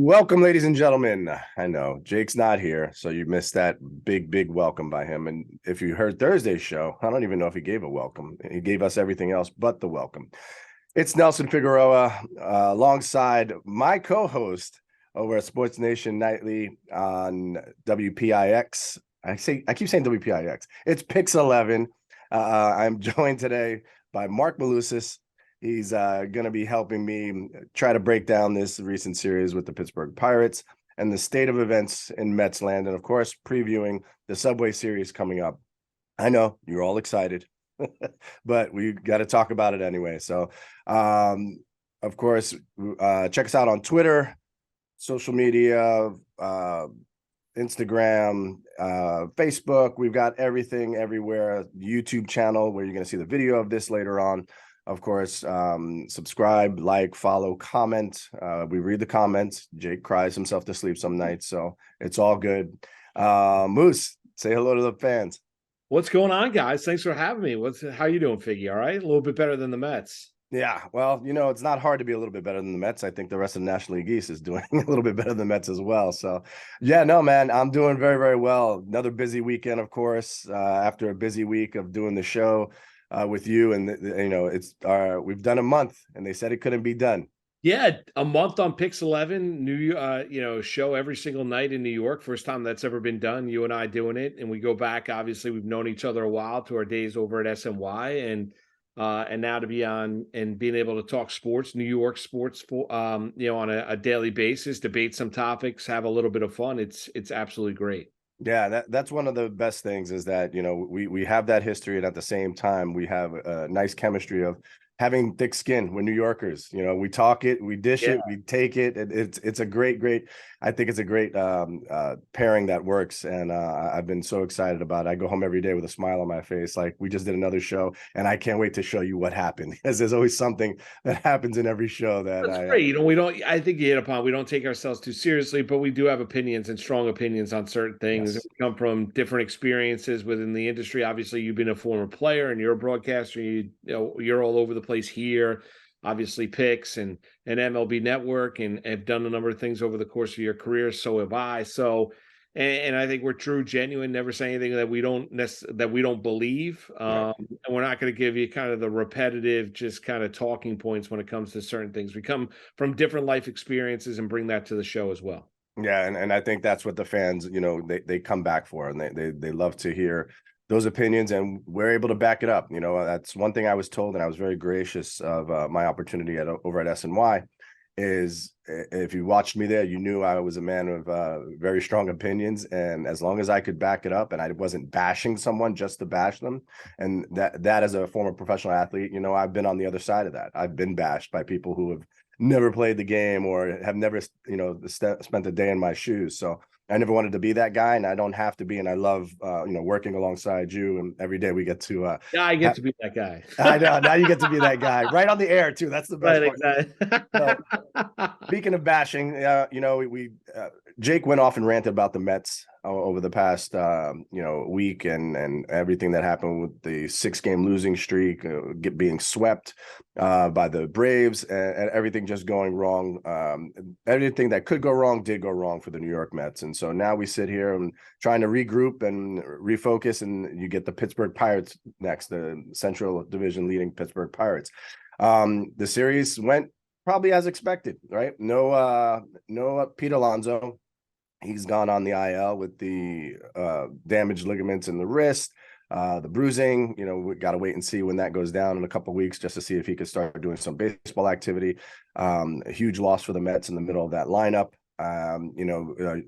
Welcome, ladies and gentlemen. I know Jake's not here, so you missed that big welcome by him. And if you heard Thursday's show, I don't even know if he gave a welcome. He gave us everything else but the welcome. It's Nelson Figueroa alongside my co-host over at Sports Nation Nightly on WPIX. I keep saying WPIX. It's Pix 11. I'm joined today by Marc Malusis. He's going to be helping me try to break down this recent series with the Pittsburgh Pirates and the state of events in Mets land, and of course, previewing the Subway Series coming up. I know you're all excited, but we got to talk about it anyway. So, of course, check us out on Twitter, social media, Instagram, Facebook. We've got everything everywhere. YouTube channel where you're going to see the video of this later on. Of course, subscribe, like, follow, comment. We read the comments. Jake cries himself to sleep some nights, so it's all good. Moose, say hello to the fans. What's going on, guys? Thanks for having me. How you doing, Figgy? All right? A little bit better than the Mets. Yeah, well, it's not hard to be a little bit better than the Mets. I think the rest of the National League East is doing a little bit better than the Mets as well. So, yeah, no, man, I'm doing very, very well. Another busy weekend, of course, after a busy week of doing the show. With you, and it's we've done a month, and they said it couldn't be done. Yeah, a month on Pix 11, new show every single night in New York. First time that's ever been done. You and I doing it, and we go back. Obviously, we've known each other a while to our days over at SNY, and now to be on and being able to talk sports, New York sports, on a daily basis, debate some topics, have a little bit of fun. It's absolutely great. Yeah, that's one of the best things is that, we have that history, and at the same time, we have a nice chemistry of having thick skin. We're New Yorkers, we talk it, we dish it, we take it. It's a great, I think it's a great pairing that works. And I've been so excited about it. I go home every day with a smile on my face. Like, we just did another show, and I can't wait to show you what happened, because there's always something that happens in every show that's great. I think you hit upon, we don't take ourselves too seriously, but we do have opinions and strong opinions on certain things. Yes. We come from different experiences within the industry. Obviously, you've been a former player and you're a broadcaster. You're all over the place here. Obviously, Pix and MLB Network, and have done a number of things over the course of your career. So have I. So, and I think we're true, genuine, never say anything that we don't believe. Right. And we're not going to give you kind of the repetitive, just kind of talking points when it comes to certain things. We come from different life experiences and bring that to the show as well. Yeah, and I think that's what the fans, they come back for, and they love to hear those opinions, and we're able to back it up. That's one thing I was told, and I was very gracious of my opportunity over at SNY, is if you watched me there, you knew I was a man of very strong opinions, and as long as I could back it up and I wasn't bashing someone just to bash them, and that as a former professional athlete, I've been on the other side of that. I've been bashed by people who have never played the game or have never, spent a day in my shoes. So I never wanted to be that guy, and I don't have to be. And I love, working alongside you. And every day we get to. Yeah, I get to be that guy. I know. Now you get to be that guy right on the air too. That's the best part. Exactly. So, speaking of bashing, we Jake went off and ranted about the Mets over the past week and everything that happened with the 6-game losing streak, being swept by the Braves, and everything just going wrong. Everything that could go wrong did go wrong for the New York Mets. And so now we sit here and trying to regroup and refocus, and you get the Pittsburgh Pirates next, the Central Division leading Pittsburgh Pirates. The series went probably as expected, right? No Pete Alsono. He's gone on the IL with the damaged ligaments in the wrist, the bruising. We got to wait and see when that goes down in a couple of weeks, just to see if he could start doing some baseball activity. A huge loss for the Mets in the middle of that lineup.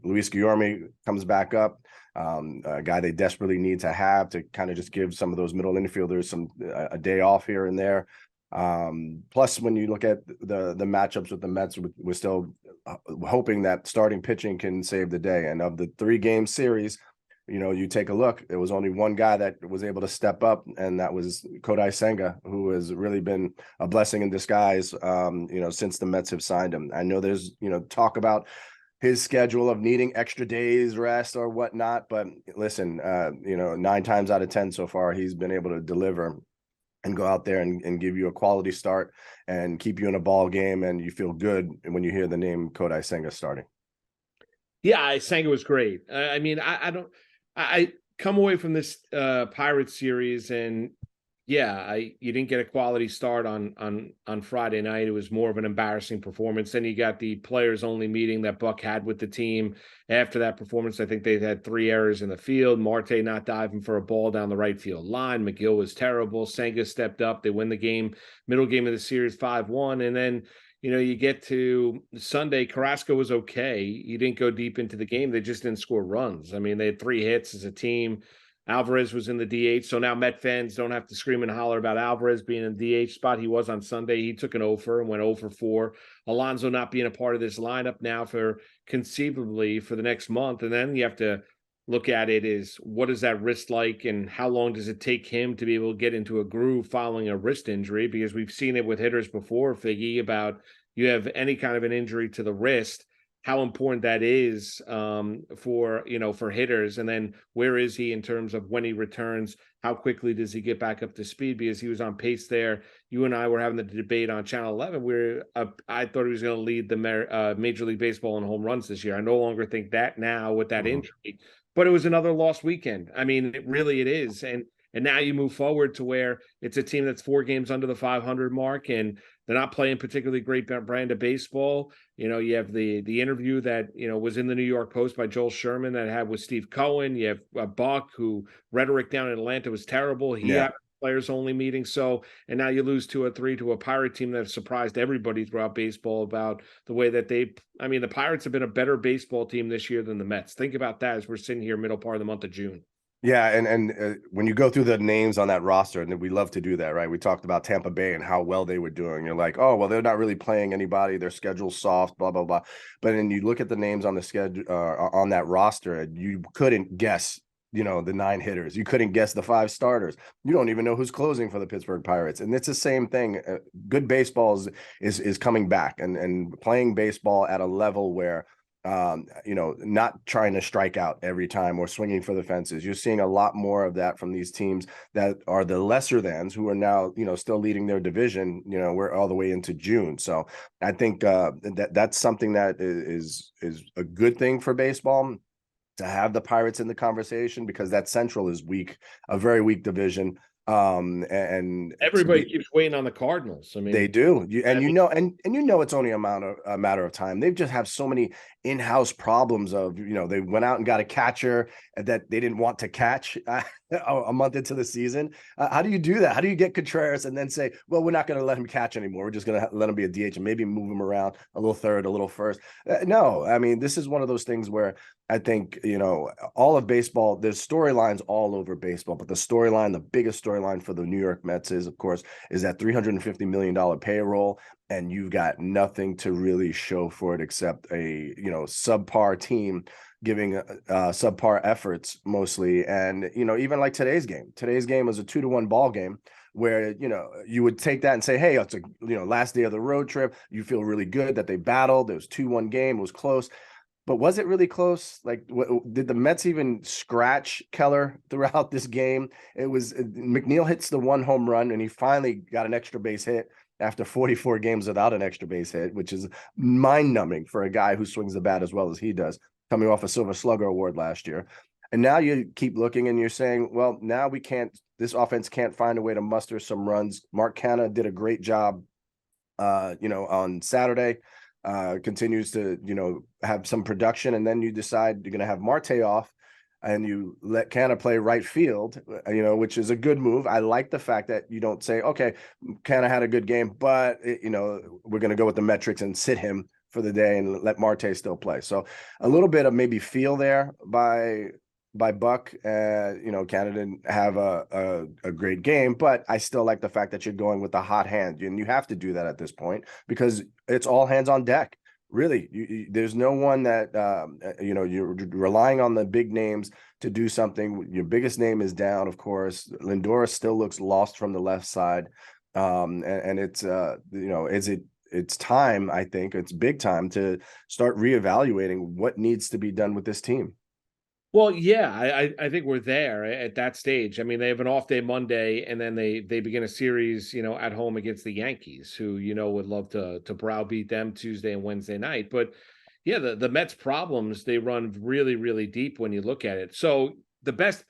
Luis Guillorme comes back up, a guy they desperately need to have to kind of just give some of those middle infielders a day off here and there. Plus, when you look at the matchups with the Mets, we're still hoping that starting pitching can save the day. And of the 3-game series, you take a look, there was only one guy that was able to step up, and that was Kodai Senga, who has really been a blessing in disguise, since the Mets have signed him. I know there's, talk about his schedule of needing extra days rest or whatnot, but listen, 9 times out of 10 so far, he's been able to deliver. and go out there and give you a quality start and keep you in a ball game, and you feel good when you hear the name Kodai Senga starting. Yeah, I sang it was great. I mean, I don't. I come away from this Pirates series, and yeah, you didn't get a quality start on Friday night. It was more of an embarrassing performance. Then you got the players only meeting that Buck had with the team after that performance. I think they had 3 errors in the field. Marte not diving for a ball down the right field line. McGill was terrible. Senga stepped up. They win the game, middle game of the series 5-1, and then you get to Sunday, Carrasco was okay. You didn't go deep into the game. They just didn't score runs. I mean, they had 3 hits as a team. Alvarez was in the DH, so now Met fans don't have to scream and holler about Alvarez being in the DH spot. He was on Sunday. He took an 0 for and went 0 for 4. Alonso not being a part of this lineup now for conceivably for the next month. And then you have to look at it is what is that wrist like and how long does it take him to be able to get into a groove following a wrist injury? Because we've seen it with hitters before, Figgy, about you have any kind of an injury to the wrist, how important that is for hitters. And then where is he in terms of when he returns? How quickly does he get back up to speed? Because he was on pace there. You and I were having the debate on Channel 11 where I thought he was going to lead the Major League Baseball in home runs this year. I no longer think that now with that injury, but it was another lost weekend. I mean, it is. And now you move forward to where it's a team that's 4 games under the 500 mark, and they're not playing particularly great brand of baseball. You have the interview that, was in the New York Post by Joel Sherman that had with Steve Cohen. You have Buck, who rhetoric down in Atlanta was terrible. He had players only meeting. So, and now you lose 2-3 to a Pirate team that surprised everybody throughout baseball about the way that the Pirates have been a better baseball team this year than the Mets. Think about that as we're sitting here middle part of the month of June. Yeah, and when you go through the names on that roster, and we love to do that, right? We talked about Tampa Bay and how well they were doing. You're like, oh, well, they're not really playing anybody. Their schedule's soft, blah, blah, blah. But then you look at the names on the schedule on that roster, and you couldn't guess, the 9 hitters. You couldn't guess the 5 starters. You don't even know who's closing for the Pittsburgh Pirates. And it's the same thing. Good baseball is coming back and playing baseball at a level where not trying to strike out every time or swinging for the fences. You're seeing a lot more of that from these teams that are the lesser thans who are now, still leading their division. We're all the way into June. So I think that's something that is a good thing for baseball, to have the Pirates in the conversation, because that Central is weak, a very weak division. And everybody keeps waiting on the Cardinals. I mean, they do. It's only a matter of time. They've just have so many in-house problems of, they went out and got a catcher that they didn't want to catch a month into the season. How do you do that? How do you get Contreras and then say, well, we're not going to let him catch anymore. We're just going to let him be a DH and maybe move him around a little third, a little first. No, I mean, this is one of those things where I think, all of baseball, there's storylines all over baseball, but the biggest storyline for the New York Mets is, of course, is that $350 million payroll. And you've got nothing to really show for it except a, subpar team giving subpar efforts mostly. And, even like today's game was a 2-1 ball game where, you would take that and say, hey, it's a, last day of the road trip. You feel really good that they battled. It was 2-1 game. It was close. But was it really close? Like, did the Mets even scratch Keller throughout this game? It was McNeil hits the 1 home run, and he finally got an extra base hit after 44 games without an extra base hit, which is mind-numbing for a guy who swings the bat as well as he does, coming off a Silver Slugger award last year. And now you keep looking and you're saying, well, now this offense can't find a way to muster some runs. Mark Canha did a great job, on Saturday. Continues to, have some production, and then you decide you're going to have Marte off and you let Canha play right field, which is a good move. I like the fact that you don't say, okay, Canha had a good game, but, we're going to go with the metrics and sit him for the day and let Marte still play. So a little bit of maybe feel there by Buck. Canha didn't have a great game, but I still like the fact that you're going with the hot hand, and you have to do that at this point because it's all hands on deck. Really, there's no one that you're relying on the big names to do something. Your biggest name is down, of course. Lindor still looks lost from the left side, and it's it's time. I think it's big time to start reevaluating what needs to be done with this team. Well, yeah, I think we're there at that stage. I mean, they have an off day Monday, and then they begin a series, at home against the Yankees, who would love to browbeat them Tuesday and Wednesday night. But yeah, the Mets' problems, they run really really deep when you look at it. So the best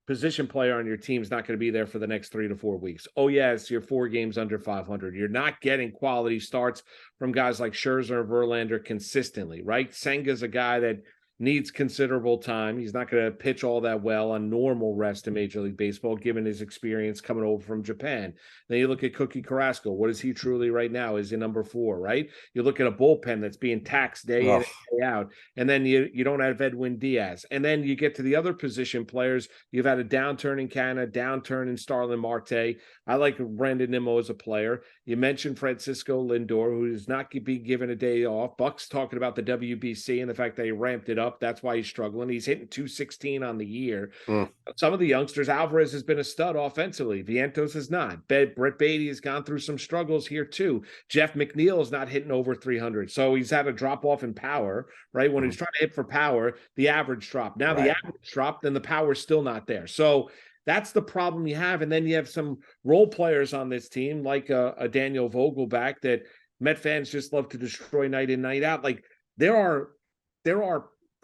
position player on your team is not going to be there for the next 3 to 4 weeks. Oh yes, you're 4 games under 500. You're not getting quality starts from guys like Scherzer and Verlander consistently, right? Senga's a guy that needs considerable time. He's not going to pitch all that well on normal rest in Major League Baseball, given his experience coming over from Japan. Then you look at Cookie Carrasco. What is he truly right now? Is he number 4, right? You look at a bullpen that's being taxed day in and Ugh. day out. And then you don't have Edwin Diaz. And then you get to the other position players. You've had a downturn in Canada, downturn in Starling Marte. I like Brandon Nimmo as a player. You mentioned Francisco Lindor, who is not being given a day off. Buck's talking about the WBC and the fact that he ramped it up. That's why he's struggling. He's hitting 216 on the year. Mm. Some of the youngsters, Alvarez has been a stud offensively. Vientos has not. Brett Beatty has gone through some struggles here too. Jeff McNeil is not hitting over 300. So he's had a drop off in power, right? When he's trying to hit for power, the average dropped. Now the average dropped, then the power's still not there. So that's the problem you have. And then you have some role players on this team, like a Daniel Vogelback, that Met fans just love to destroy night in, night out. Like there are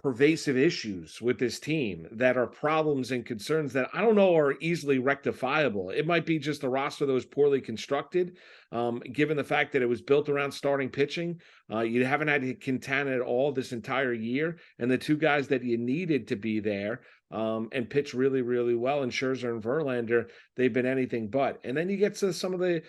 pervasive issues with this team that are problems and concerns that I don't know are easily rectifiable. It might be just a roster that was poorly constructed, given the fact that it was built around starting pitching. You haven't had Quintana at all this entire year, and the two guys that you needed to be there and pitch really, really well, and Scherzer and Verlander, they've been anything but. And then you get to some of the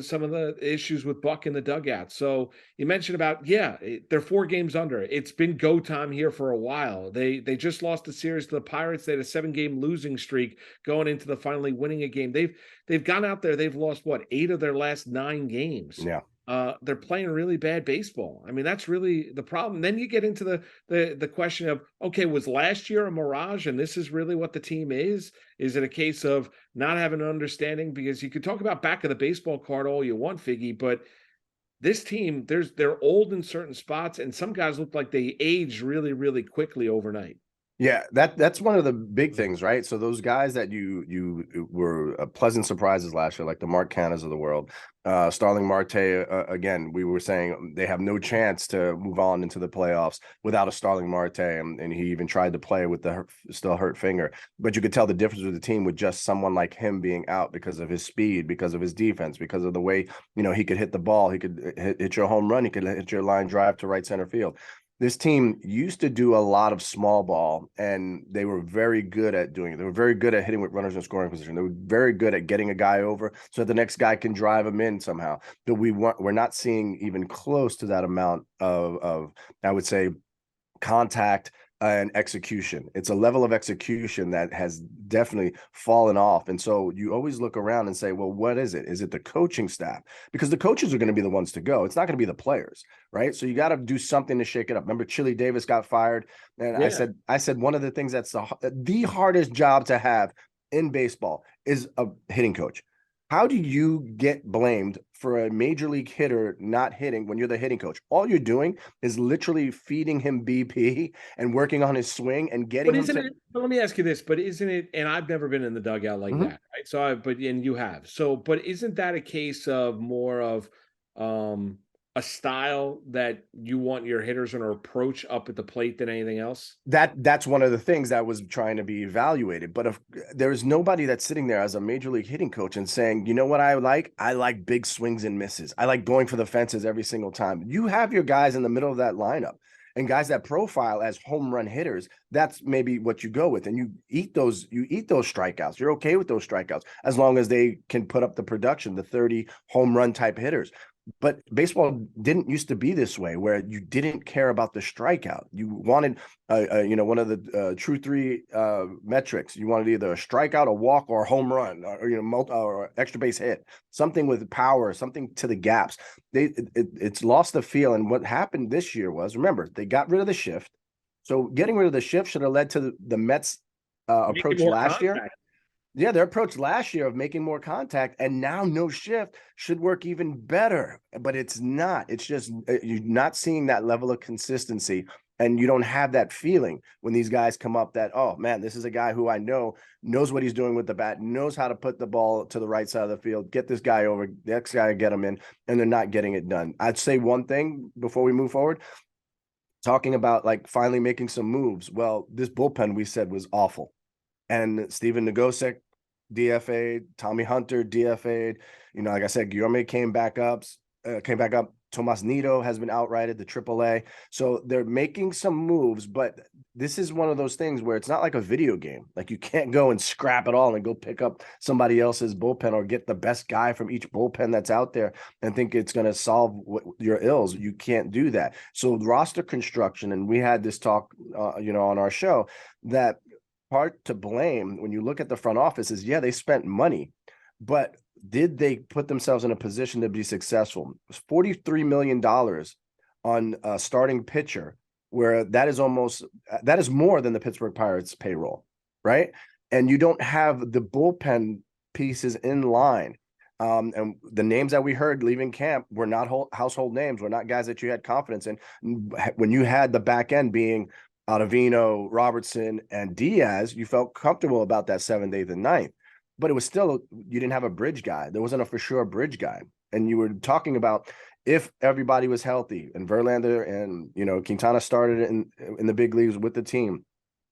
some of the issues with Buck in the dugout. So you mentioned about, they're 4 games under. It's been go time here for a while. They just lost the series to the Pirates. They had a 7-game losing streak going into the finally winning a game. They've gone out there. They've lost 8 of their last 9 games. Yeah. They're playing really bad baseball. I mean, that's really the problem. Then you get into the question of, okay, was last year a mirage and this is really what the team is? Is it a case of not having an understanding? Because you could talk about back of the baseball card all you want, Figgy, but this team, they're old in certain spots, and some guys look like they aged really, really quickly overnight. Yeah, that's one of the big things, right? So those guys that you were pleasant surprises last year, like the Mark Cannas of the world, Starling Marte, again, we were saying they have no chance to move on into the playoffs without a Starling Marte, and he even tried to play with the still hurt finger. But you could tell the difference with the team with just someone like him being out because of his speed, because of his defense, because of the way he could hit the ball, he could hit your home run, he could hit your line drive to right center field. This team used to do a lot of small ball, and they were very good at doing it. They were very good at hitting with runners in scoring position. They were very good at getting a guy over so that the next guy can drive him in somehow. But we're not seeing even close to that amount of I would say, contact and execution. It's a level of execution that has definitely fallen off. And so you always look around and say, well, what is it? Is it the coaching staff? Because the coaches are going to be the ones to go. It's not going to be the players, right? So you got to do something to shake it up. Remember, Chili Davis got fired. And Yeah. I said one of the things that's the hardest job to have in baseball is a hitting coach. How do you get blamed for a major league hitter not hitting when you're the hitting coach? All you're doing is literally feeding him BP and working on his swing and getting But him isn't to. it, but let me ask you this, but isn't it, and I've never been in the dugout like Mhm. that, right? So and you have. So, but isn't that a case of more of um a style that you want your hitters and approach up at the plate than anything else? That's one of the things that was trying to be evaluated. But if there is nobody that's sitting there as a major league hitting coach and saying, you know what I like? I like big swings and misses. I like going for the fences every single time. You have your guys in the middle of that lineup and guys that profile as home run hitters. That's maybe what you go with. And you eat those strikeouts. You're okay with those strikeouts as long as they can put up the production, the 30 home run type hitters. But baseball didn't used to be this way, where you didn't care about the strikeout. You wanted, one of the true 3 metrics. You wanted either a strikeout, a walk, or a home run, or extra base hit, something with power, something to the gaps. It's lost the feel. And what happened this year was, remember, they got rid of the shift. So getting rid of the shift should have led to the Mets' Making approach more last year. contact. Yeah, their approach last year of making more contact, and now no shift should work even better, but it's not. It's just you're not seeing that level of consistency And you don't have that feeling when these guys come up that, oh man, this is a guy who I know knows what he's doing with the bat, knows how to put the ball to the right side of the field, get this guy over, next guy, get him in, and they're not getting it done. I'd say one thing before we move forward, talking about like finally making some moves. Well, this bullpen we said was awful. And Steven Nogosek DFA'd, Tommy Hunter DFA'd. Like I said, Guillaume came back up. Tomas Nido has been outrighted, the AAA. So they're making some moves, but this is one of those things where it's not like a video game. Like you can't go and scrap it all and go pick up somebody else's bullpen or get the best guy from each bullpen that's out there and think it's going to solve your ills. You can't do that. So roster construction, and we had this talk, on our show, that part to blame when you look at the front office is, yeah, they spent money, but did they put themselves in a position to be successful? It was $43 million on a starting pitcher, where that is more than the Pittsburgh Pirates payroll, right? And you don't have the bullpen pieces in line. And the names that we heard leaving camp were not household names, were not guys that you had confidence in. When you had the back end being Ottavino, Robertson, and Diaz, you felt comfortable about that 7th, 8th, and 9th. But it was still, you didn't have a bridge guy. There wasn't a for sure bridge guy. And you were talking about if everybody was healthy and Verlander and, Quintana started in the big leagues with the team,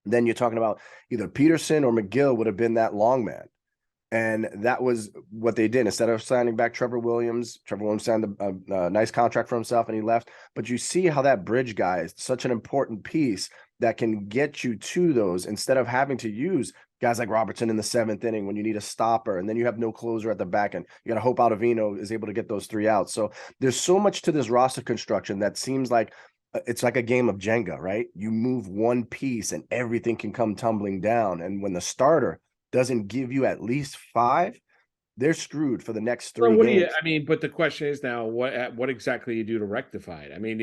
then you're talking about either Peterson or McGill would have been that long man. And that was what they did. Instead of signing back Trevor Williams signed a nice contract for himself and he left. But you see how that bridge guy is such an important piece that can get you to those, instead of having to use guys like Robertson in the 7th inning when you need a stopper, and then you have no closer at the back end. You got to hope Ottavino is able to get those 3 outs. So there's so much to this roster construction that seems like it's like a game of Jenga, right? You move one piece and everything can come tumbling down. And when the starter doesn't give you at least 5, they're screwed for the next 3 games. But the question is now, what exactly you do to rectify it? I mean,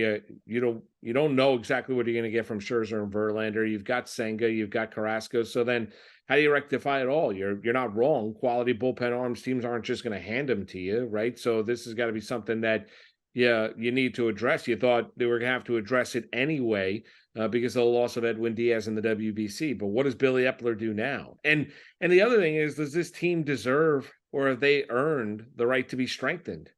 you don't know exactly what you're going to get from Scherzer and Verlander. You've got Senga, you've got Carrasco. So then, how do you rectify it all? You're not wrong. Quality bullpen arms, teams aren't just going to hand them to you, right? So this has got to be something that, you need to address. You thought they were going to have to address it anyway because of the loss of Edwin Diaz in the WBC. But what does Billy Epler do now? And the other thing is, does this team deserve, or have they earned the right to be strengthened?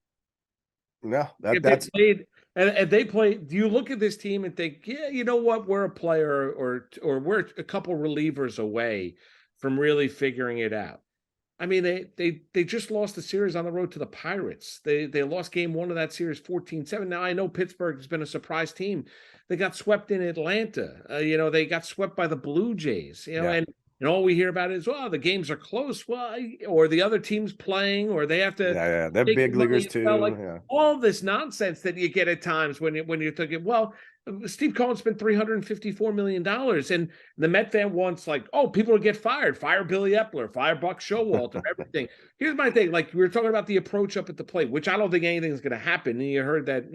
No, that's played. And they play. Do you look at this team and think, yeah, you know what, we're a player or we're a couple relievers away from really figuring it out? I mean, they just lost the series on the road to the Pirates. They lost game 1 of that series 14-7. Now, I know Pittsburgh has been a surprise team. They got swept in Atlanta. They got swept by the Blue Jays. And all we hear about is, well, the games are close. Well, or the other team's playing, or they have to. Yeah, they're big leaguers too. All this nonsense that you get at times when you're thinking, well, Steve Cohen spent $354 million, and the Met fan wants, like, oh, people will get fired. Fire Billy Epler, fire Buck Showalter, everything. Here's my thing. Like, we were talking about the approach up at the plate, which I don't think anything's going to happen. And you heard that,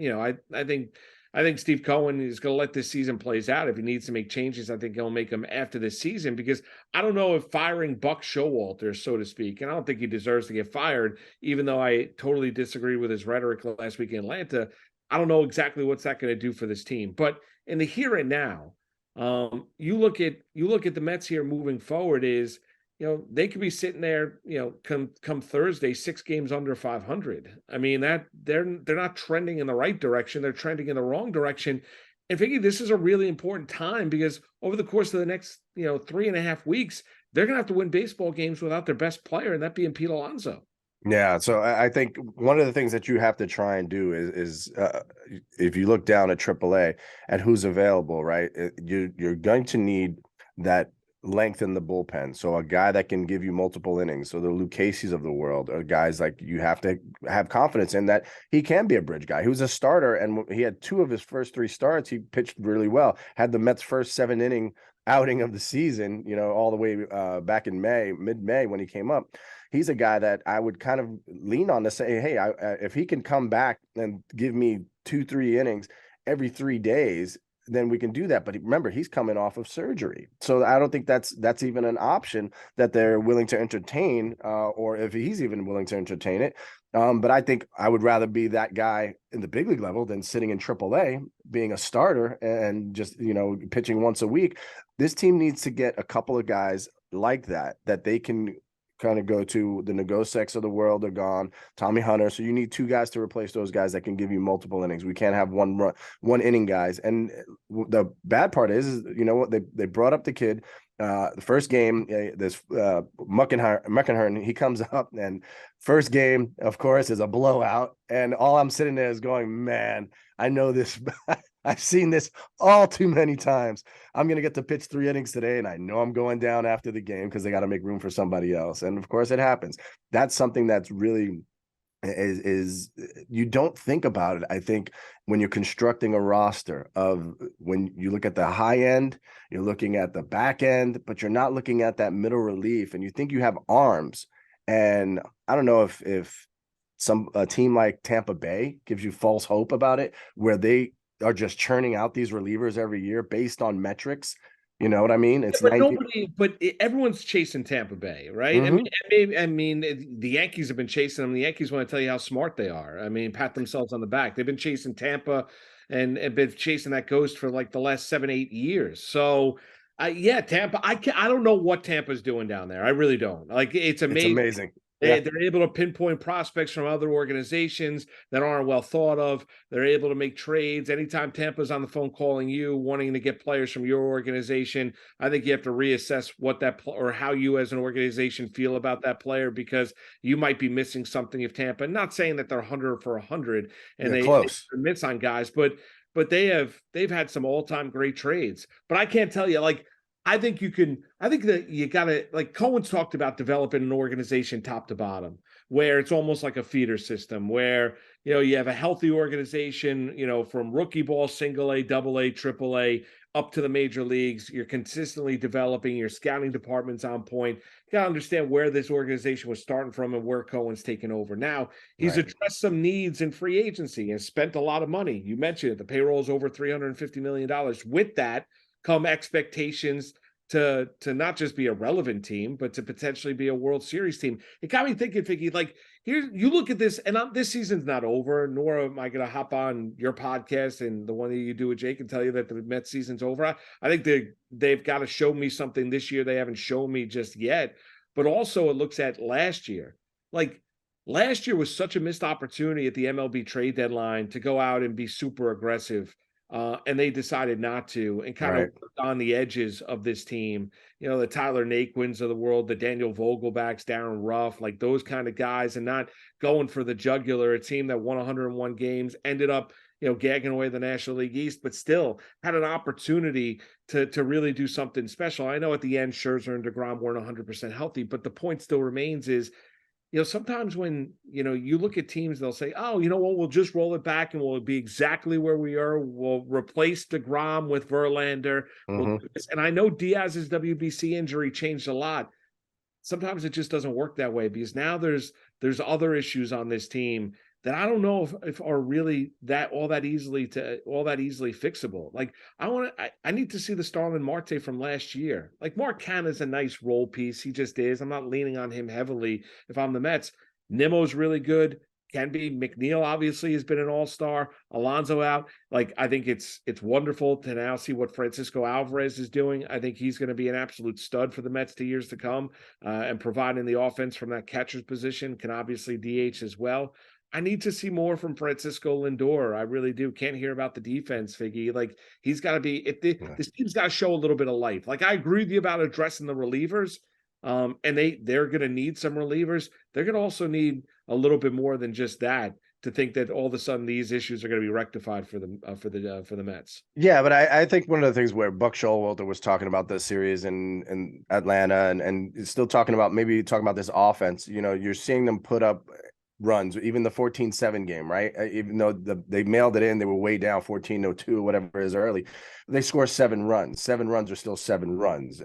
I think Steve Cohen is going to let this season plays out. If he needs to make changes, I think he'll make them after this season, because I don't know if firing Buck Showalter, so to speak, and I don't think he deserves to get fired, even though I totally disagree with his rhetoric last week in Atlanta. I don't know exactly what's that going to do for this team. But in the here and now, you look at the Mets here moving forward is, they could be sitting there, come Thursday, 6 games under 500. I mean, that they're not trending in the right direction. They're trending in the wrong direction. And Figgy, this is a really important time, because over the course of the next, 3.5 weeks, they're going to have to win baseball games without their best player, and that being Pete Alonso. Yeah, so I think one of the things that you have to try and do is if you look down at AAA at who's available, right? You're going to need that length in the bullpen. So a guy that can give you multiple innings. So the Lucchese's of the world are guys like you have to have confidence in that he can be a bridge guy. He was a starter, and he had 2 of his first 3 starts. He pitched really well. Had the Mets' first 7-inning outing of the season, all the way back in mid-May when he came up. He's a guy that I would kind of lean on to say, hey, if he can come back and give me 2-3 innings every 3 days, then we can do that. But remember, he's coming off of surgery, so I don't think that's even an option that they're willing to entertain, or if he's even willing to entertain it. But I think I would rather be that guy in the big league level than sitting in AAA, being a starter and just, pitching once a week. This team needs to get a couple of guys like that they can kind of go to. The Nogoseks of the world are gone. Tommy Hunter. So you need two guys to replace those guys that can give you multiple innings. We can't have one inning guys. And the bad part is you know what, they brought up the kid. The first game, this Muckenhern, he comes up, and first game, of course, is a blowout. And all I'm sitting there is going, man, I know this. I've seen this all too many times. I'm going to get to pitch 3 innings today, and I know I'm going down after the game because they got to make room for somebody else. And, of course, it happens. That's something that's really is you don't think about it. I think when you're constructing a roster of, when you look at the high end, you're looking at the back end, but you're not looking at that middle relief, and you think you have arms. And I don't know if a team like Tampa Bay gives you false hope about it, where they are just churning out these relievers every year based on metrics. You know what I mean? It's but everyone's chasing Tampa Bay, right? I mean, the Yankees have been chasing them. The Yankees want to tell you how smart they are. I mean, pat themselves on the back. They've been chasing Tampa and been chasing that ghost for like the last 7-8 years. So, yeah, Tampa. I don't know what Tampa's doing down there. I really don't. Like, it's amazing. It's amazing. They're able to pinpoint prospects from other organizations that aren't well thought of. They're able to make trades. Anytime Tampa's on the phone calling you, wanting to get players from your organization, I think you have to reassess what or how you as an organization feel about that player, because you might be missing something if Tampa, not saying that they're 100 for 100 and they miss on guys, but they've had some all-time great trades. But I can't tell you, like, I think that you got to, like Cohen's talked about, developing an organization top to bottom, where it's almost like a feeder system where, you have a healthy organization, from rookie ball, single A, double A, triple A, up to the major leagues. You're consistently developing, your scouting department's on point. You got to understand where this organization was starting from and where Cohen's taken over. Now, he's addressed some needs in free agency and spent a lot of money. You mentioned it. The payroll is over $350 million. With that come expectations to not just be a relevant team, but to potentially be a World Series team. It got me thinking, Figgy, like, here, you look at this, and this season's not over, nor am I going to hop on your podcast and the one that you do with Jake and tell you that the Mets season's over. I think they've got to show me something this year they haven't shown me just yet. But also it looks at last year. Like, last year was such a missed opportunity at the MLB trade deadline to go out and be super aggressive. And they decided not to, and kind of worked on the edges of this team. The Tyler Naquins of the world, the Daniel Vogelbacks, Darren Ruff, like those kind of guys, and not going for the jugular. A team that won 101 games, ended up, gagging away the National League East, but still had an opportunity to really do something special. I know at the end, Scherzer and DeGrom weren't 100% healthy, but the point still remains is, sometimes when, you look at teams, they'll say, oh, you know what, we'll just roll it back and we'll be exactly where we are. We'll replace DeGrom with Verlander. And I know Diaz's WBC injury changed a lot. Sometimes it just doesn't work that way, because now there's other issues on this team that I don't know if are really all that easily fixable. Like, I need to see the Starling Marte from last year. Like, Mark Canha's a nice role piece. He just is. I'm not leaning on him heavily if I'm the Mets. Nimmo's really good. Can be. McNeil obviously has been an all-star. Alonso out. Like, I think it's wonderful to now see what Francisco Alvarez is doing. I think he's going to be an absolute stud for the Mets 2 years to come, and providing the offense from that catcher's position, can obviously DH as well. I need to see more from Francisco Lindor. I really do. Can't hear about the defense, Figgy. Like, he's got to be, this team's got to show a little bit of life. Like, I agree with you about addressing the relievers. And they're going to need some relievers. They're going to also need a little bit more than just that to think that all of a sudden these issues are going to be rectified for the Mets. Yeah, but I think one of the things where Buck Showalter was talking about this series in Atlanta and still talking about this offense, you're seeing them put up runs, even the 14-7 game, right? Even though they mailed it in, they were way down 14-2, whatever it is early. They score 7 runs. 7 runs are still 7 runs.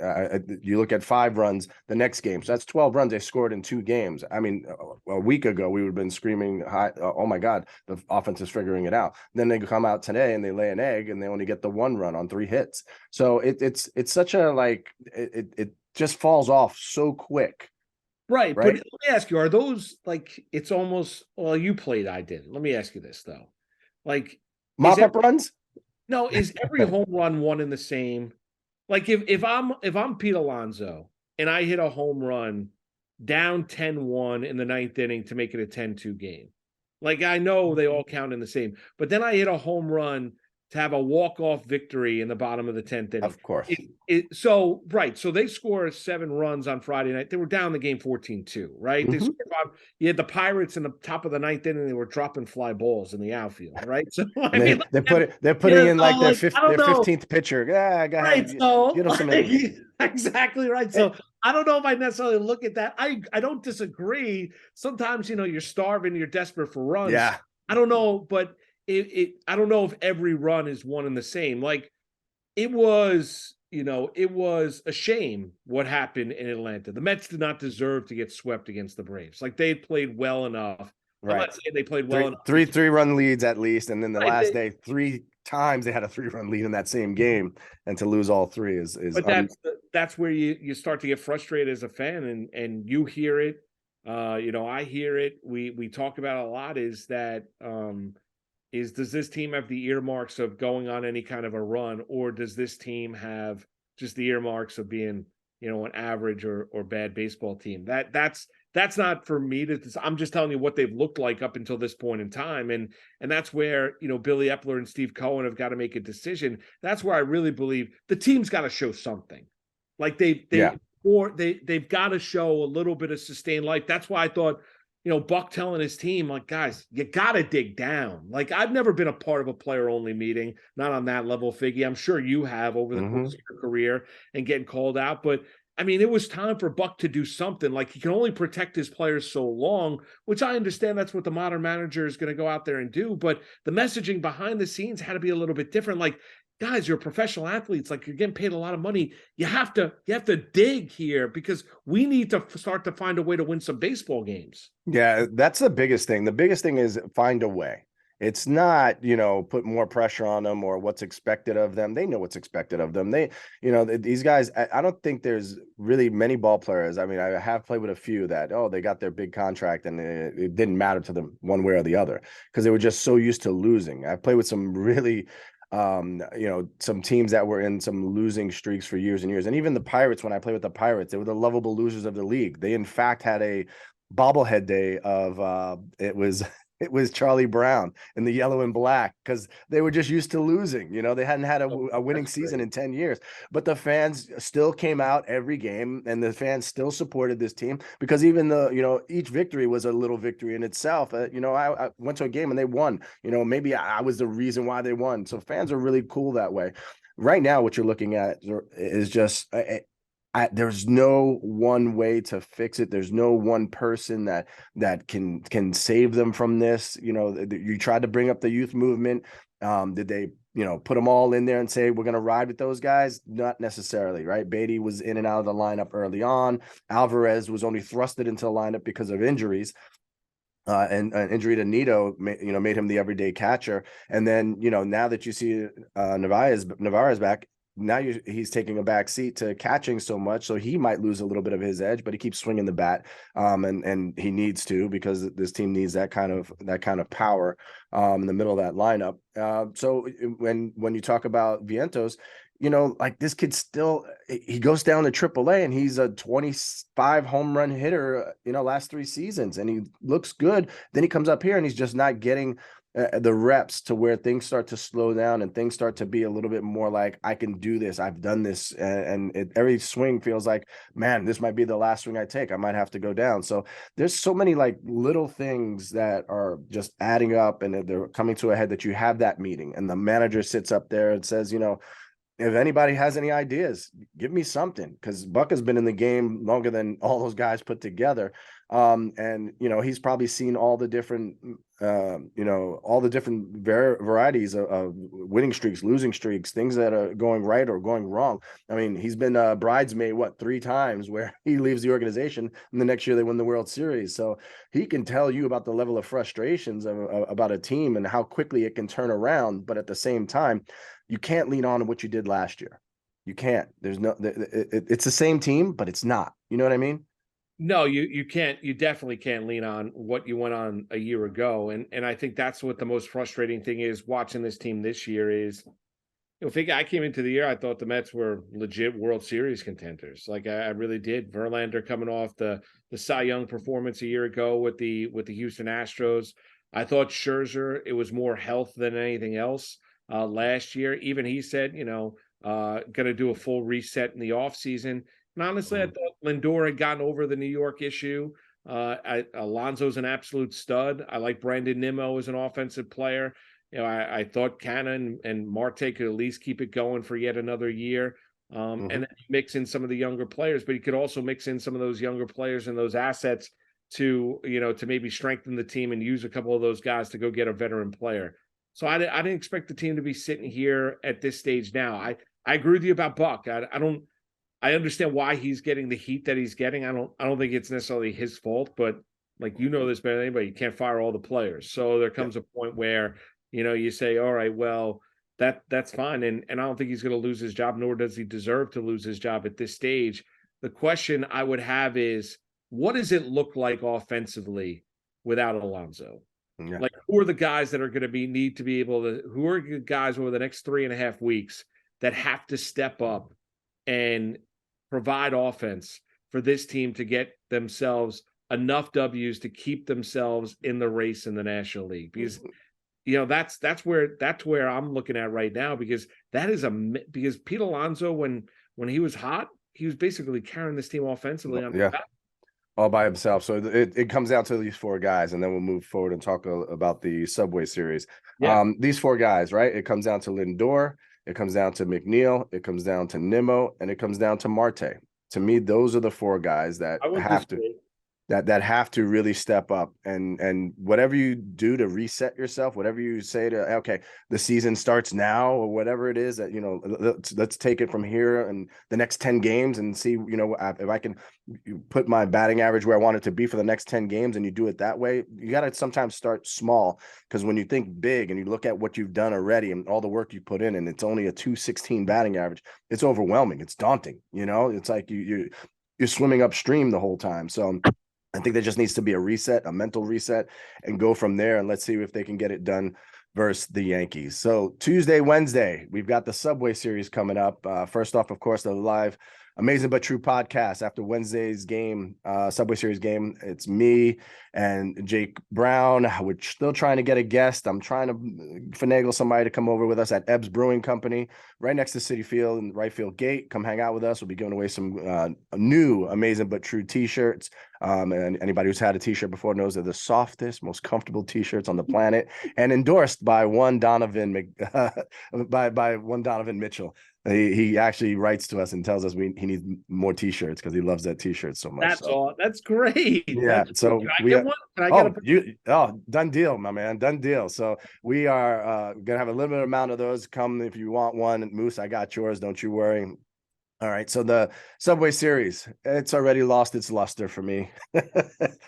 You look at 5 runs the next game. So that's 12 runs they scored in 2 games. I mean, a week ago, we would have been screaming, oh my God, the offense is figuring it out. Then they come out today and they lay an egg and they only get the 1 run on 3 hits. So it's such a it just falls off so quick. Right. But Right. let me ask you, are those like, it's almost, well, you played, I didn't. Let me ask you this though. Like, is Mop-up runs? no, is every home run one in the same? Like if I'm Pete Alonso and I hit a home run down 10-1 in the 9th inning to make it a 10-2 game. Like I know they all count in the same, but then I hit a home run to have a walk-off victory in the bottom of the 10th inning. Of course. So they score 7 runs on Friday night. They were down the game 14-2, right? They scored 5. You had the Pirates in the top of the 9th inning. They were dropping fly balls in the outfield, right? So I mean, they're putting in like their I don't know. 15th pitcher. Yeah, go Right. ahead. So Get them some exactly right. So I don't know if I necessarily look at that. I don't disagree. Sometimes, you're starving, you're desperate for runs. Yeah. I don't know, but I don't know if every run is one and the same. Like it was a shame what happened in Atlanta. The Mets did not deserve to get swept against the Braves. Like they played well enough. I'm Right. not saying they played well enough. Three-run leads at least, and then the Right, last day 3 times they had a 3-run lead in that same game, and to lose all 3 is. But that's where you start to get frustrated as a fan, and you hear it. I hear it. We talk about it a lot. Is that does this team have the earmarks of going on any kind of a run, or does this team have just the earmarks of being, an average or bad baseball team? That's not for me to. I'm just telling you what they've looked like up until this point in time, and that's where Billy Epler and Steve Cohen have got to make a decision. That's where I really believe the team's got to show something, like they've got to show a little bit of sustained life. That's why I thought. Buck telling his team, like, guys, you got to dig down. Like, I've never been a part of a player-only meeting, not on that level, Figgy. I'm sure you have over the course of your career and getting called out. But, I mean, it was time for Buck to do something. Like, he can only protect his players so long, which I understand that's what the modern manager is going to go out there and do. But the messaging behind the scenes had to be a little bit different. Like, guys, you're professional athletes. Like you're getting paid a lot of money. You have to dig here because we need to start to find a way to win some baseball games. Yeah, that's the biggest thing. The biggest thing is find a way. It's not, put more pressure on them or what's expected of them. They know what's expected of them. These guys, I don't think there's really many ball players. I mean, I have played with a few that, they got their big contract and it didn't matter to them one way or the other because they were just so used to losing. I played with some really some teams that were in some losing streaks for years and years. And even the Pirates, when I played with the Pirates, they were the lovable losers of the league. They, in fact, had a bobblehead day of it was Charlie Brown in the yellow and black because they were just used to losing. They hadn't had a winning season in 10 years, but the fans still came out every game and the fans still supported this team because even each victory was a little victory in itself. I went to a game and they won. Maybe I was the reason why they won. So fans are really cool that way. Right now, what you're looking at is just there's no one way to fix it. There's no one person that can save them from this. You tried to bring up the youth movement. Did they, put them all in there and say, we're going to ride with those guys? Not necessarily, right? Beatty was in and out of the lineup early on. Alvarez was only thrusted into the lineup because of injuries. And an injury to Nito, made him the everyday catcher. And then, now that you see Navarez back, now he's taking a back seat to catching so much, so he might lose a little bit of his edge, but he keeps swinging the bat, and he needs to because this team needs that kind of power in the middle of that lineup. So when you talk about Vientos, like this kid still, he goes down to AAA and he's a 25 home run hitter, last 3 seasons, and he looks good. Then he comes up here and he's just not getting the reps to where things start to slow down and things start to be a little bit more like, I can do this. I've done this. And every swing feels like, man, this might be the last swing I take. I might have to go down. So there's so many like little things that are just adding up and they're coming to a head that you have that meeting and the manager sits up there and says, if anybody has any ideas, give me something, because Buck has been in the game longer than all those guys put together. And he's probably seen all the different all the different varieties of winning streaks, losing streaks, things that are going right or going wrong. I mean, he's been a bridesmaid 3 times where he leaves the organization and the next year they win the World Series. So he can tell you about the level of frustrations about a team and how quickly it can turn around. But at the same time, you can't lean on what you did last year. You can't. There's no. It's the same team, but it's not. You know what I mean? No, you can't. You definitely can't lean on what you went on a year ago, and I think that's what the most frustrating thing is watching this team this year is. Think I came into the year, I thought the Mets were legit World Series contenders. Like I really did. Verlander coming off the Cy Young performance a year ago with the Houston Astros. I thought Scherzer, it was more health than anything else last year. Even he said, going to do a full reset in the offseason. And honestly, I thought Lindor had gotten over the New York issue. Alonso's an absolute stud. I like Brandon Nimmo as an offensive player. I thought Cannon and Marte could at least keep it going for yet another year. And then mix in some of the younger players, but he could also mix in some of those younger players and those assets to maybe strengthen the team and use a couple of those guys to go get a veteran player. So I didn't expect the team to be sitting here at this stage now. I agree with you about Buck. I understand why he's getting the heat that he's getting. I don't think it's necessarily his fault, but like this better than anybody, you can't fire all the players. So there comes a point where you say, all right, well, that's fine. And I don't think he's going to lose his job, nor does he deserve to lose his job at this stage. The question I would have is, what does it look like offensively without Alonso? Yeah. Like, who are the guys that are going to need to be able to, who are the guys over the next 3.5 weeks that have to step up and provide offense for this team to get themselves enough W's to keep themselves in the race in the National League? Because that's where I'm looking at right now, because because Pete Alonso, when he was hot, he was basically carrying this team offensively on the back. All by himself. So it comes down to these 4 guys, and then we'll move forward and talk about the Subway Series. Yeah. These 4 guys, right? It comes down to Lindor, it comes down to McNeil, it comes down to Nimmo, and it comes down to Marte. To me, those are the 4 guys that have to really step up, and whatever you do to reset yourself, whatever you say to, okay, the season starts now, or whatever it is that, let's take it from here and the next 10 games and see, if I can put my batting average where I want it to be for the next 10 games, and you do it that way. You got to sometimes start small, because when you think big and you look at what you've done already and all the work you put in, and it's only a 216 batting average, it's overwhelming. It's daunting. It's like you're swimming upstream the whole time. So I think there just needs to be a reset, a mental reset, and go from there. And let's see if they can get it done versus the Yankees. So Tuesday, Wednesday, we've got the Subway Series coming up. First off, of course, the live Amazin But True podcast after Wednesday's game, Subway Series game. It's me and Jake Brown. We're still trying to get a guest. I'm trying to finagle somebody to come over with us at Ebbs Brewing Company, right next to Citi Field in the right field gate. Come hang out with us. We'll be giving away some new Amazin But True t-shirts. And anybody who's had a t-shirt before knows they're the softest, most comfortable t-shirts on the planet, and endorsed by one Donovan by one Donovan Mitchell. He actually writes to us and tells us he needs more t-shirts because he loves that t-shirt so much. That's great. Yeah. That's so Can I get one? Can I get done deal, my man. Done deal. So we are gonna have a limited amount of those. Come if you want one. Moose, I got yours. Don't you worry. All right, so the Subway Series, it's already lost its luster for me.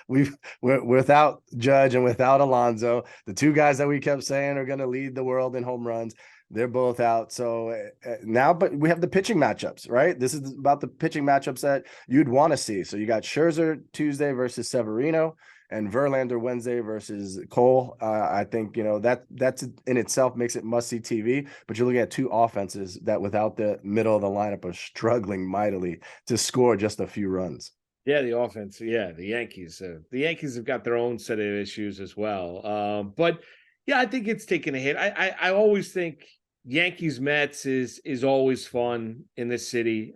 We're without Judge and without Alonso, the 2 guys that we kept saying are going to lead the world in home runs. They're both out. So now, but we have the pitching matchups, right? This is about the pitching matchups that you'd want to see. So you got Scherzer Tuesday versus Severino, and Verlander Wednesday versus Cole. I think, that's in itself makes it must-see TV, but you're looking at 2 offenses that without the middle of the lineup are struggling mightily to score just a few runs. Yeah, the offense. Yeah, the Yankees. The Yankees have got their own set of issues as well. But yeah, I think it's taken a hit. I always think Yankees Mets is always fun in this city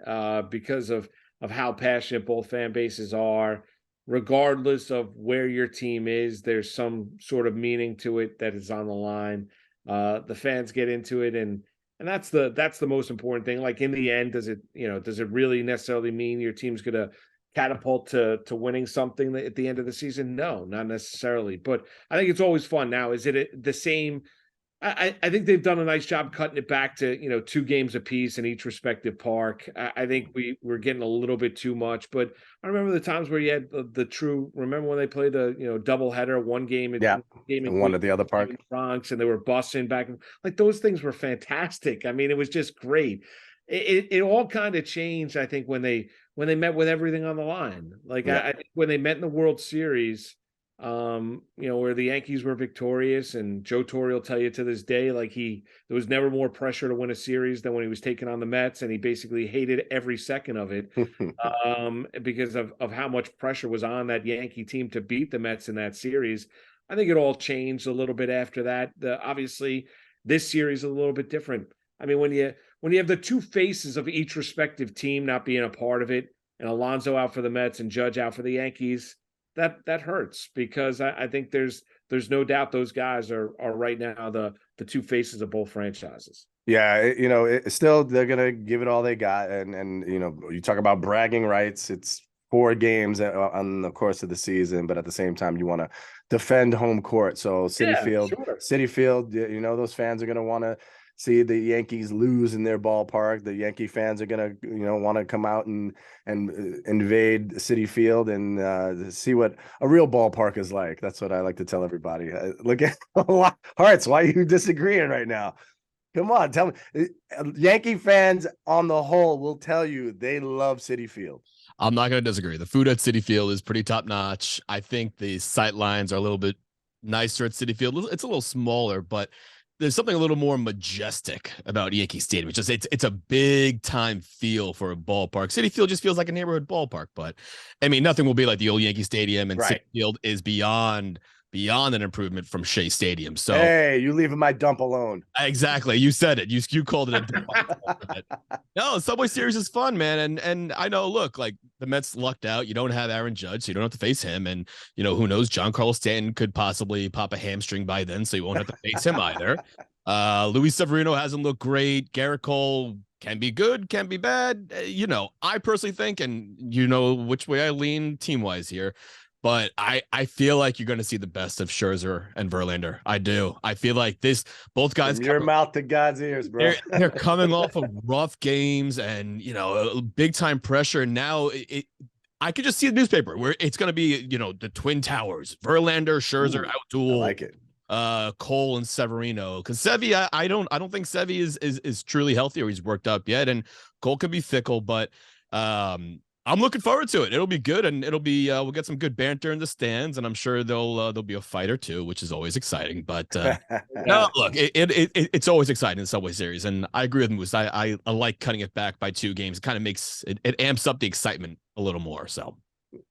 because of how passionate both fan bases are. Regardless of where your team is, there's some sort of meaning to it that is on the line. The fans get into it, and that's the most important thing. Like in the end, does it really necessarily mean your team's gonna catapult to winning something at the end of the season? No, not necessarily. But I think it's always fun. Now, is it the same? I think they've done a nice job cutting it back to 2 games apiece in each respective park. I think we're getting a little bit too much, but I remember the times where you had the true. Remember when they played the double header, one game Yeah, game in and one at the other park. in Bronx, and they were busting back. Like those things were fantastic. I mean, it was just great. It all kind of changed, I think, when they met with everything on the line. Like Yeah. I think when they met in the World Series, where the Yankees were victorious, and Joe Torre will tell you to this day, like there was never more pressure to win a series than when he was taking on the Mets, and he basically hated every second of it, because of how much pressure was on that Yankee team to beat the Mets in that series. I think it all changed a little bit after that. Obviously, this series is a little bit different. I mean, when you have the two faces of each respective team not being a part of it, and Alonso out for the Mets and Judge out for the Yankees, that hurts, because I think there's no doubt those guys are right now the two faces of both franchises. Yeah, it's still, they're gonna give it all they got, and you talk about bragging rights. It's 4 games on the course of the season, but at the same time, you want to defend home court. So Citi Field, those fans are gonna want to see the Yankees lose in their ballpark. The Yankee fans are gonna, want to come out and invade Citi Field and see what a real ballpark is like. That's what I like to tell everybody. Look at Hearts. Why are you disagreeing right now? Come on, tell me. Yankee fans on the whole will tell you they love Citi Field. I'm not going to disagree. The food at Citi Field is pretty top notch. I think the sight lines are a little bit nicer at Citi Field. It's a little smaller, but there's something a little more majestic about Yankee Stadium. It's a big time feel for a ballpark. Citi Field just feels like a neighborhood ballpark, but I mean, nothing will be like the old Yankee Stadium, and right. Citi Field is beyond an improvement from Shea Stadium. So hey, you leaving my dump alone. Exactly. You said it. You called it a dump. No, Subway Series is fun, man. And I know, look, like the Mets lucked out. You don't have Aaron Judge, so you don't have to face him. And who knows? Giancarlo Stanton could possibly pop a hamstring by then, so you won't have to face him either. Luis Severino hasn't looked great. Garrett Cole can be good, can be bad. I personally think, and which way I lean team-wise here, but I feel like you're going to see the best of Scherzer and Verlander. I do. I feel like both guys. From your mouth to God's ears, bro. They're coming off of rough games and big time pressure. And now I could just see the newspaper where it's going to be the Twin Towers, Verlander, Scherzer, outduel. I like it. Cole and Severino, because Sevy, I don't think Sevy is truly healthy or he's worked up yet, and Cole could be fickle, but I'm looking forward to it. It'll be good, and it'll be we'll get some good banter in the stands, and I'm sure there'll be a fight or two, which is always exciting. But no, look, it's always exciting in the Subway Series, and I agree with Moose. I like cutting it back by 2 games. It kind of makes it amps up the excitement a little more. So.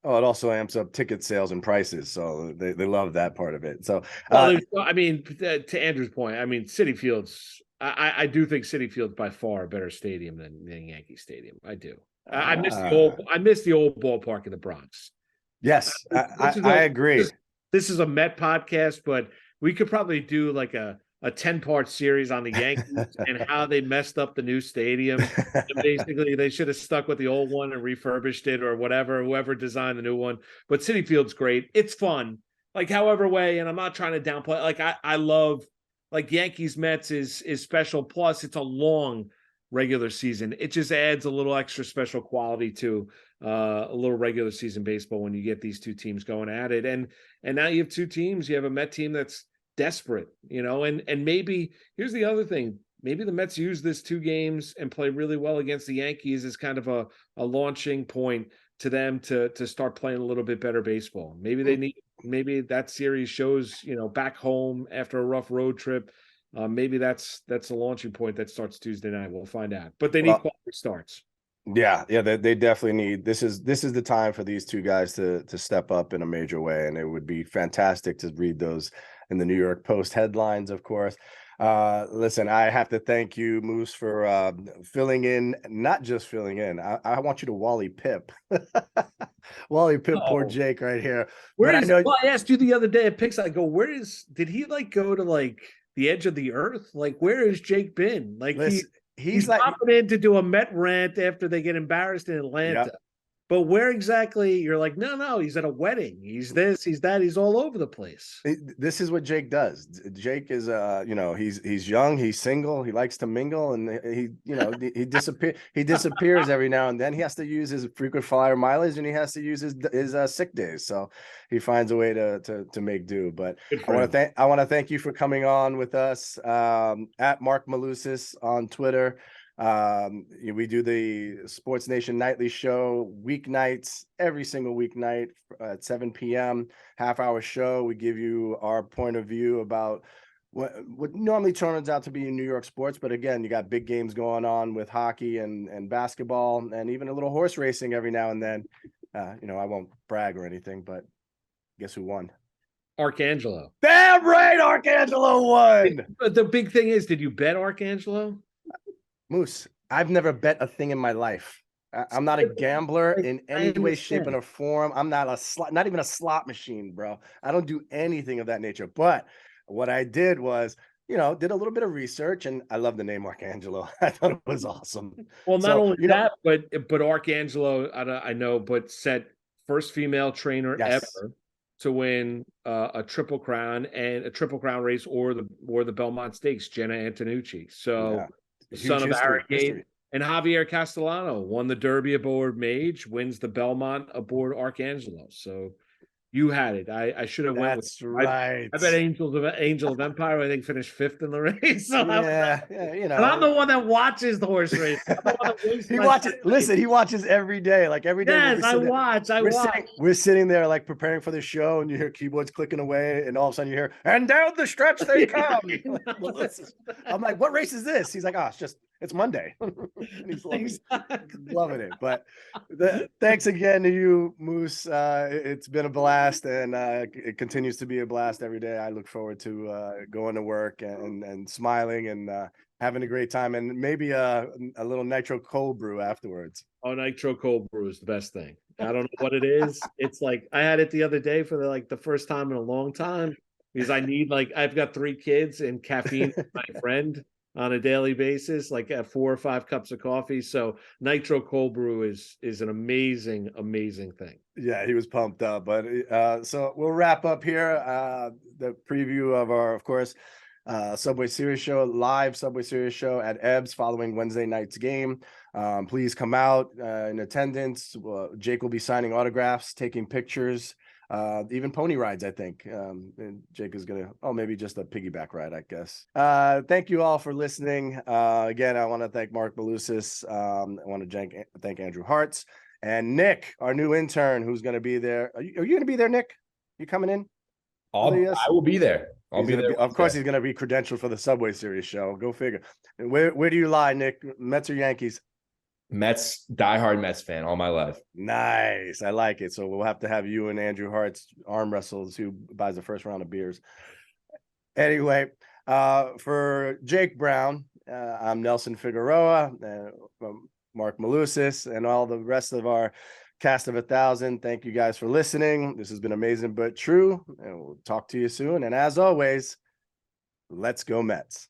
Oh, it also amps up ticket sales and prices, so they love that part of it. So, I mean, to Andrew's point, I mean, Citi Field's. I do think Citi Field's by far a better stadium than Yankee Stadium. I do. I miss the old ballpark in the Bronx. Yes, I agree. This is a Met podcast, but we could probably do like a 10-part series on the Yankees and how they messed up the new stadium. And basically, they should have stuck with the old one and refurbished it or whatever, whoever designed the new one. But Citi Field's great. It's fun. Like, however way, and I'm not trying to downplay. Like, I love, like, Yankees Mets is special. Plus, it's a long regular season. It just adds a little extra special quality to a little regular season baseball when you get these two teams going at it. And now you have 2 teams. You have a Met team that's desperate, and maybe here's the other thing. Maybe the Mets use this 2 games and play really well against the Yankees as kind of a launching point to them to start playing a little bit better baseball. Maybe that series shows, back home after a rough road trip. Maybe that's a launching point that starts Tuesday night. We'll find out. But they need quality starts. Yeah, they definitely need. This is the time for these 2 guys to step up in a major way, and it would be fantastic to read those in the New York Post headlines, of course. Listen, I have to thank you, Moose, for filling in. Not just filling in. I want you to Wally Pip. Wally Pip, poor Jake right here. I asked you the other day at Picks, I go, did he go to the edge of the earth? Like, where has Jake been? Like, listen, he's popping in to do a Met rant after they get embarrassed in Atlanta. But where exactly you're like, no, he's at a wedding. He's this, he's that, he's all over the place. This is what Jake does. Jake is he's young, he's single, he likes to mingle, and he disappears every now and then. He has to use his frequent flyer mileage, and he has to use his sick days. So he finds a way to make do. But I want to thank you for coming on with us, at Marc Malusis on Twitter. We do the Sports Nation Nightly Show weeknights, every single weeknight at 7 p.m. half-hour show. We give you our point of view about what normally turns out to be in New York sports, but again, you got big games going on with hockey and basketball, and even a little horse racing every now and then. I won't brag or anything, but guess who won? Arcangelo. Damn right, Arcangelo won. But the big thing is, did you bet Arcangelo? Moose, I've never bet a thing in my life. I'm not a gambler in any way, shape, or form. I'm not not even a slot machine, bro. I don't do anything of that nature. But what I did was, did a little bit of research, and I love the name Arcangelo. I thought it was awesome. Well, not only that, but Arcangelo, I know, but set first female trainer ever to win a Triple Crown and a Triple Crown race or the Belmont Stakes, Jenna Antonucci. So. Yeah. The son of Arrogate, and Javier Castellano won the Derby aboard Mage, wins the Belmont aboard Arcangelo. So you had it. I should have went with right. I bet Angel of Empire, I think, finished 5th in the race. So and I'm the one that watches the horse race. He watches. Listen, he watches every day. Like every day. Yes, I watch. We're sitting there like preparing for the show, and you hear keyboards clicking away, and all of a sudden you hear, and down the stretch they come. I'm like, what race is this? He's like, it's Monday. And he's loving it. But thanks again to you, Moose. It's been a blast, and it continues to be a blast every day. I look forward to going to work and smiling and having a great time, and maybe a little nitro cold brew afterwards. Oh, nitro cold brew is the best thing. I don't know what it is. It's like I had it the other day for the first time in a long time, because I need, I've got 3 kids, and caffeine is my friend on a daily basis, like at 4 or 5 cups of coffee. So nitro cold brew is an amazing thing. Yeah, he was pumped up. But so we'll wrap up here. The preview of our, of course, Subway Series show, live Subway Series show at Ebbs following Wednesday night's game. Please come out in attendance. Jake will be signing autographs, taking pictures, even pony rides, I think. And Jake is gonna, maybe just a piggyback ride, I guess. Thank you all for listening. Again, I want to thank Marc Malusis. I want to thank Andrew Hartz and Nick, our new intern, who's going to be there. Are you going to be there, Nick? You coming in? I will be there. I'll be there. Of course, he's going to be credentialed for the Subway Series show. Go figure. And where do you lie, Nick? Mets or Yankees? Mets, diehard Mets fan all my life. Nice. I like it. So we'll have to have you and Andrew Hart's arm wrestles, who buys the first round of beers. Anyway, for Jake Brown, I'm Nelson Figueroa, Marc Malusis, and all the rest of our cast of 1,000. Thank you guys for listening. This has been amazing but true, and we'll talk to you soon. And as always, let's go Mets.